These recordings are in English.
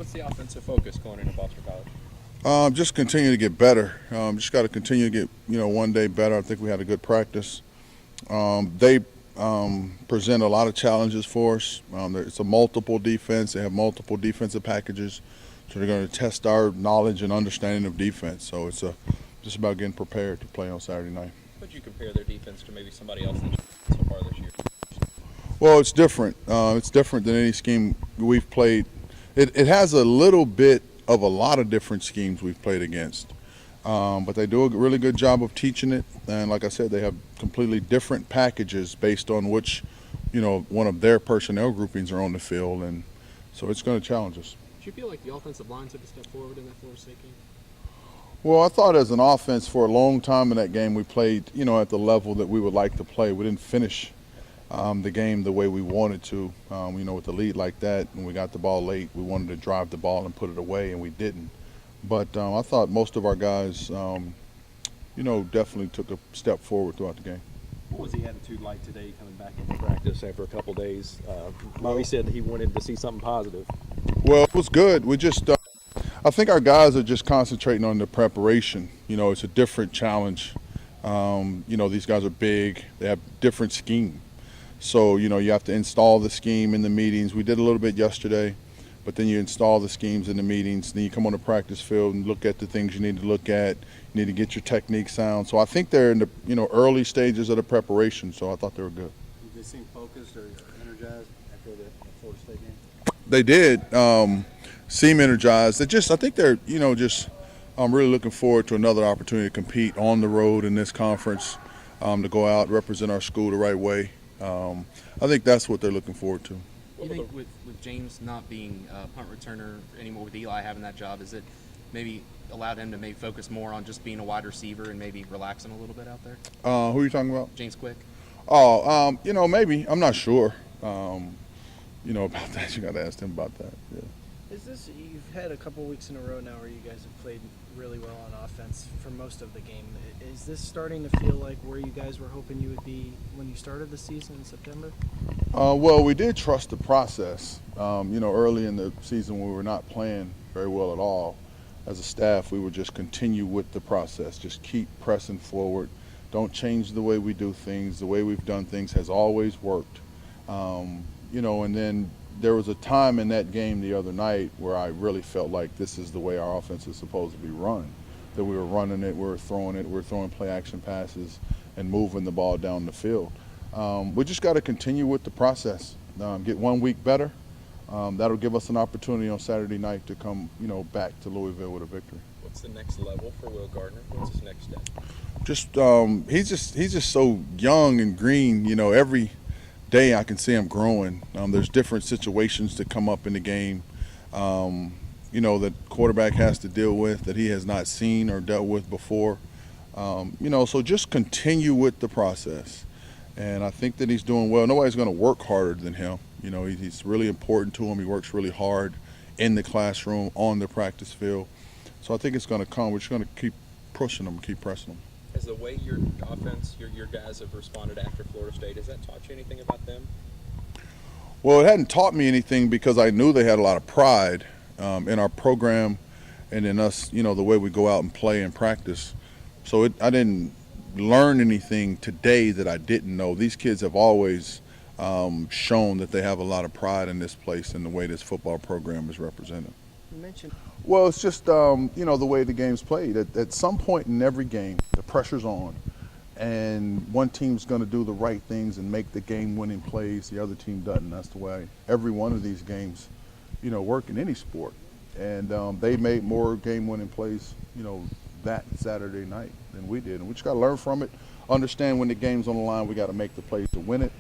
What's the offensive focus going into Boston College? Just continue to get better. Just got to continue to get, one day better. I think we had a good practice. They present a lot of challenges for us. It's a multiple defense. They have multiple defensive packages. So they're going to test our knowledge and understanding of defense. So it's just about getting prepared to play on Saturday night. Would you compare their defense to maybe somebody else that's so far this year? Well, it's different. It's different than any scheme we've played. It has a little bit of a lot of different schemes we've played against. But they do a really good job of teaching it. And like I said, they have completely different packages based on which, one of their personnel groupings are on the field. And so it's going to challenge us. Do you feel like the offensive line took a step forward in that Florida State game? Well, I thought as an offense for a long time in that game we played, at the level that we would like to play. We didn't finish the game the way we wanted to, with the lead like that, and we got the ball late. We wanted to drive the ball and put it away, and we didn't. But I thought most of our guys, definitely took a step forward throughout the game. What was the attitude like today coming back into practice after a couple days? Bobby said that he wanted to see something positive. Well, it was good. We just, I think our guys are just concentrating on the preparation. It's a different challenge. These guys are big. They have different scheme. So, you have to install the scheme in the meetings. We did a little bit yesterday, but then you install the schemes in the meetings. Then you come on the practice field and look at the things you need to look at. You need to get your technique sound. So I think they're in the, early stages of the preparation. So I thought they were good. Did they seem focused or energized after the Florida State game? They did seem energized. I think they're, I'm really looking forward to another opportunity to compete on the road in this conference, to go out, represent our school the right way. I think that's what they're looking forward to. You think with James not being a punt returner anymore, with Eli having that job, is it maybe allowed him to maybe focus more on just being a wide receiver and maybe relaxing a little bit out there? Who are you talking about? James Quick? Oh, maybe. I'm not sure. About that. You got to ask him about that. Yeah. You've had a couple weeks in a row now where you guys have played really well on offense for most of the game. Is this starting to feel like where you guys were hoping you would be when you started the season in September? Well, we did trust the process. Early in the season when we were not playing very well at all, as a staff, we would just continue with the process. Just keep pressing forward. Don't change the way we do things. The way we've done things has always worked. And then there was a time in that game the other night where I really felt like this is the way our offense is supposed to be run. That we were running it, we were throwing play action passes and moving the ball down the field. We just got to continue with the process, get 1 week better. That'll give us an opportunity on Saturday night to come, back to Louisville with a victory. What's the next level for Will Gardner? What's his next step? He's just so young and green. Every day I can see him growing. There's different situations that come up in the game, that quarterback has to deal with that he has not seen or dealt with before. So just continue with the process. And I think that he's doing well. Nobody's going to work harder than him. He's really important to him. He works really hard in the classroom, on the practice field. So I think it's going to come. We're just going to keep pushing him, keep pressing him. Has the way your offense, your guys have responded after Florida State, has that taught you anything about them? Well, it hadn't taught me anything because I knew they had a lot of pride in our program and in us, the way we go out and play and practice. So I didn't learn anything today that I didn't know. These kids have always shown that they have a lot of pride in this place and the way this football program is represented. You mentioned. Well, it's just, the way the game's played. At some point in every game, the pressure's on, and one team's going to do the right things and make the game-winning plays. The other team doesn't. That's the way every one of these games, work in any sport. And they made more game-winning plays, that Saturday night than we did. And we just got to learn from it, understand when the game's on the line, we got to make the plays to win it.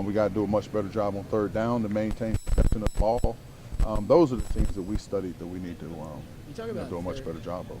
We got to do a much better job on third down to maintain possession of the ball. Those are the things that we studied that we need to do a much better job of.